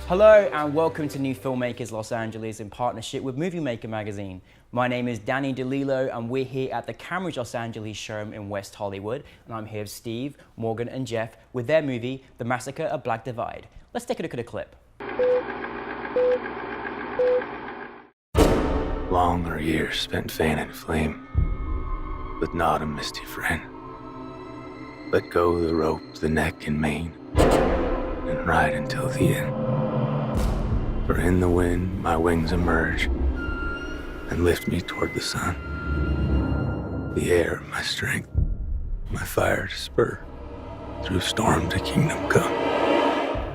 Hello and welcome to NewFilmmakers Los Angeles in partnership with Movie Maker magazine. My name is Danny DeLillo and we're here at the Cambridge Los Angeles showroom in West Hollywood, and I'm here with Steve, Morgan and Jeff with their movie, The Massacre at Black Divide. Let's take a look at a clip. Long are years spent fan and flame, but not a misty friend. Let go the rope, the neck and mane, and ride until the end. For in the wind my wings emerge and lift me toward the sun. The air, my strength, my fire to spur, through storm to kingdom come.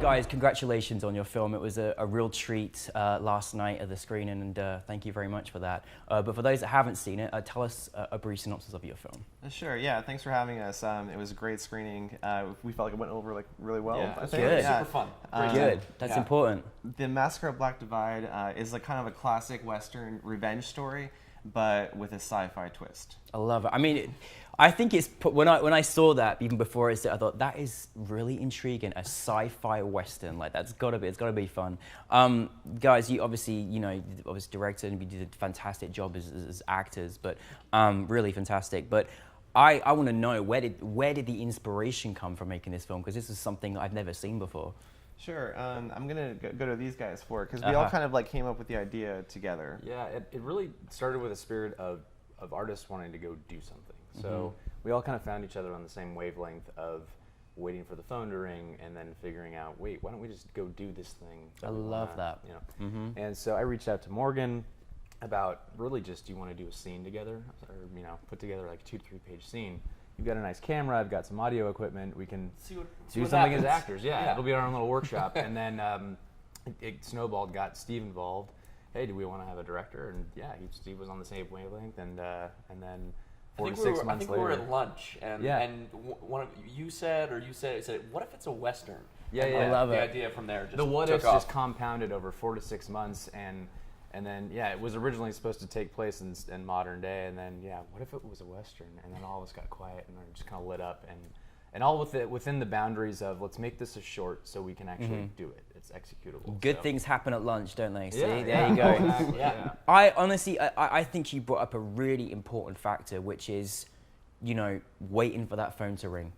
Guys, congratulations on your film. It was a real treat last night at the screening, and thank you very much for that. But for those that haven't seen it, tell us a brief synopsis of your film. Sure, yeah, thanks for having us. It was a great screening. We felt like it went over really well. Yeah, I think. good. Super fun. Good, that's important. The Massacre at Black Divide is like kind of a classic Western revenge story, but with a sci-fi twist. I love it. I mean, I think it's, when I saw that, even before I thought, that is really intriguing, a sci-fi Western, like it's gotta be fun. Guys, you obviously directed and you did a fantastic job as actors, but really fantastic. But I want to know, where did the inspiration come from making this film? Because this is something I've never seen before. Sure, I'm gonna go to these guys for it, because we all kind of like came up with the idea together. Yeah, it really started with a spirit of artists wanting to go do something. So we all kind of found each other on the same wavelength of waiting for the phone to ring and then figuring out, wait, why don't we just go do this thing? I love that. You know? And so I reached out to Morgan about really just, do you want to do a scene together, or put together like a 2 to 3 page scene? You've got a nice camera, I've got some audio equipment, we can do something as actors. Yeah, it'll be our own little workshop. And then it snowballed, got Steve involved. Hey, do we want to have a director? And yeah, Steve was on the same wavelength, and then 4 to 6 months later. I think we were at lunch, and one of you said, what if it's a Western? Yeah, and yeah. I love the it. idea from there just the what took ifs off. just compounded over 4 to 6 months, and then it was originally supposed to take place in modern day, and then what if it was a Western? And then all of us got quiet and just kind of lit up, and all within the boundaries of, let's make this a short so we can actually do it. It's executable. Good things happen at lunch, don't they? See, Yeah, there you go. Yeah. I honestly, I think you brought up a really important factor, which is, waiting for that phone to ring,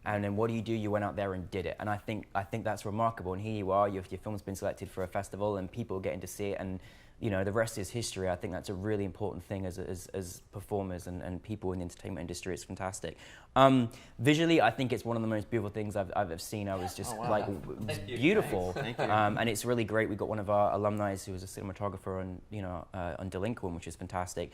and then what do? You went out there and did it. And I think that's remarkable. And here you are, your film's been selected for a festival and people are getting to see it, and the rest is history. I think that's a really important thing as performers and people in the entertainment industry. It's fantastic. Visually, I think it's one of the most beautiful things I've seen. I was just beautiful. Thank you. And it's really great. We got one of our alumni who was a cinematographer on Delinquent, which is fantastic.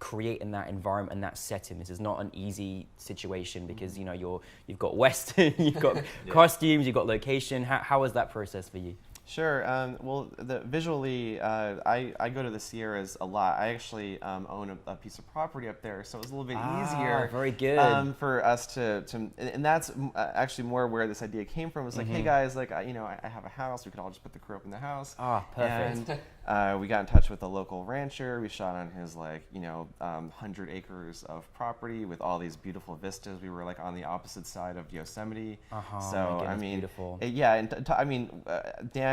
Creating that environment and that setting. This is not an easy situation because you've got Western, you've got costumes, you've got location. How was that process for you? Sure. Well, visually, I go to the Sierras a lot. I actually own a piece of property up there, so it was a little bit easier. Very good. For us to, and that's actually more where this idea came from. It's like, hey guys, like I have a house. We could all just put the crew up in the house. Perfect. And we got in touch with a local rancher. We shot on his 100 acres of property with all these beautiful vistas. We were like on the opposite side of Yosemite. So I mean, beautiful.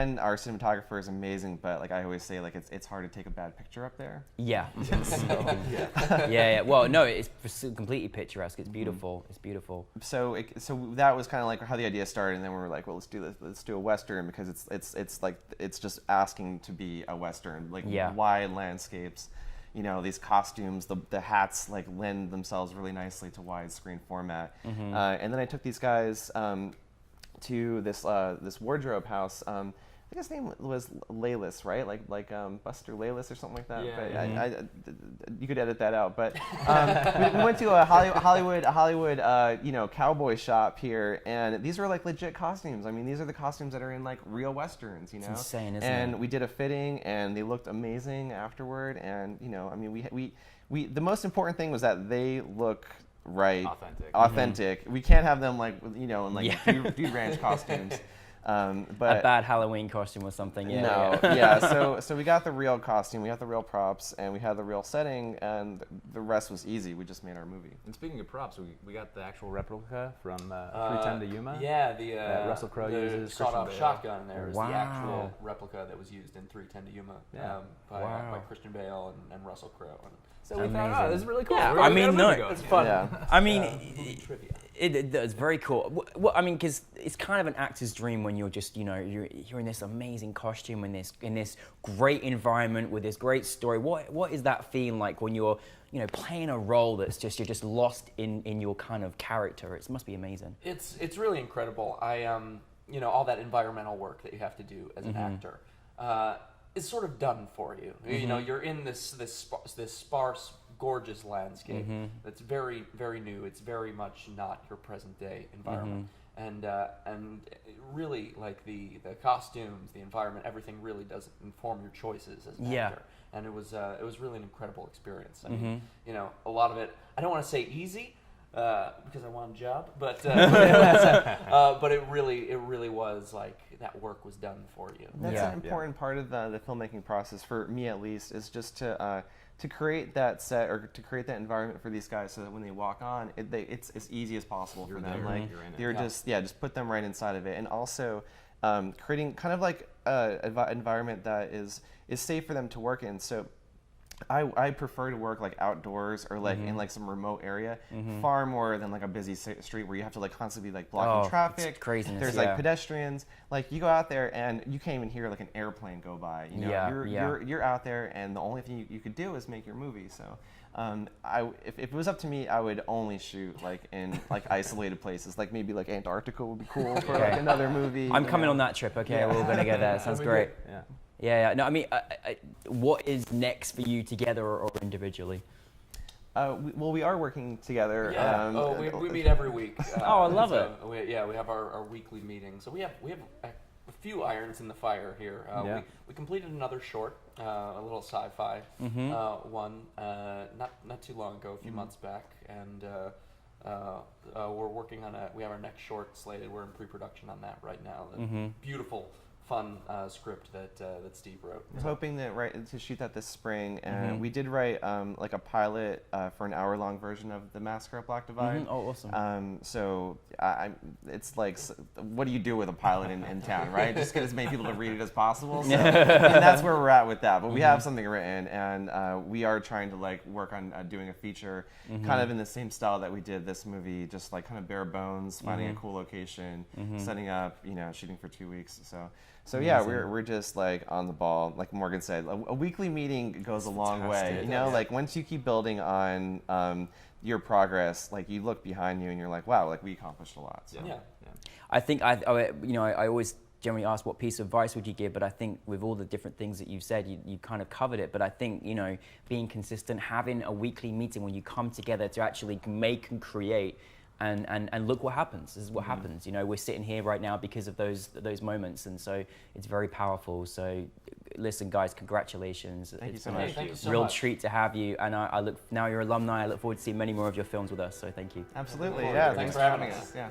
Dan, our cinematographer, is amazing, but like I always say, like it's hard to take a bad picture up there. Yeah. Yeah. Well, no, it's completely picturesque. It's beautiful. It's beautiful. So that was kind of like how the idea started, and then we were like, well, let's do this. Let's do a Western, because it's just asking to be a Western, like wide landscapes. These costumes, the hats like lend themselves really nicely to widescreen format. And then I took these guys to this wardrobe house. I think his name was Laylis, right? Like Buster Laylis or something like that. Yeah. But you could edit that out. But we went to a Hollywood cowboy shop here, and these were like legit costumes. I mean, these are the costumes that are in like real Westerns, It's insane, isn't it? And we did a fitting, and they looked amazing afterward. And I mean, we the most important thing was that they look authentic. We can't have them like in like dude ranch costumes. But a bad Halloween costume or something. Yeah. no, yeah. yeah. So we got the real costume, we got the real props, and we had the real setting, and the rest was easy. We just made our movie. And speaking of props, we got the actual replica from 310 to Yuma. Yeah, the that Russell Crowe uses. sawed-off shotgun there is Wow. the actual replica that was used in 310 to Yuma by Christian Bale and Russell Crowe. So we thought, oh, this is really cool. Yeah, We're I gonna mean, get a movie no, going. It's fun. Yeah. I mean, Trivia. it's very cool. Well, I mean, because it's kind of an actor's dream when you're just, you're in this amazing costume in this great environment with this great story. What is that feeling like when you're, playing a role that's just you're just lost in your kind of character? It must be amazing. It's really incredible. All that environmental work that you have to do as an actor is sort of done for you. You're in this sparse, gorgeous landscape that's very, very new. It's very much not your present day environment, and really like the costumes, the environment, everything really does inform your choices as an actor. And it was really an incredible experience. I mean, a lot of it. I don't want to say easy. Because I want a job, but it really was like that work was done for you. That's an important part of the filmmaking process, for me at least, is just to create that set or to create that environment for these guys, so that when they walk on, it's as easy as possible for them. Like you're just put them right inside of it, and also creating kind of like an environment that is safe for them to work in. So I prefer to work like outdoors or like in like some remote area far more than like a busy street where you have to like constantly be like blocking traffic. It's craziness. There's like pedestrians. Like you go out there and you can't even hear like an airplane go by. You're out there, and the only thing you could do is make your movie. So if it was up to me, I would only shoot like in like isolated places. Like maybe like Antarctica would be cool for like another movie. I'm coming on that trip. Okay, we're gonna go there. Sounds great. Yeah. Yeah. No, I mean, what is next for you together or individually? We are working together. Yeah. We meet every week. I love it. We have our weekly meeting. So we have a few irons in the fire here. We completed another short, a little sci-fi one, not too long ago, a few months back, and we're working on we have our next short slated. We're in pre-production on that right now. Beautiful, fun script that Steve wrote. We're hoping to shoot that this spring, and we did write like a pilot for an hour-long version of The Massacre at Black Divide. Oh, awesome. So it's like, what do you do with a pilot in town, right? Just get as many people to read it as possible. So, and that's where we're at with that. But we have something written, and we are trying to like work on doing a feature kind of in the same style that we did this movie, just like kind of bare bones, finding a cool location, setting up, shooting for 2 weeks. So yeah, we're just like on the ball. Like Morgan said, a weekly meeting goes a long way. Like once you keep building on your progress, like you look behind you and you're like, wow, like we accomplished a lot. So. Yeah. I think I always generally ask what piece of advice would you give, but I think with all the different things that you've said, you kind of covered it. But I think being consistent, having a weekly meeting when you come together to actually make and create. And look what happens. This is what happens. We're sitting here right now because of those moments, and so it's very powerful. So, listen, guys, congratulations. Thank you it's so been much. Thank you so a real much. treat to have you. And now you're alumni. I look forward to seeing many more of your films with us. So thank you. Absolutely. Looking forward Yeah. to it. Thanks for having us. Yeah.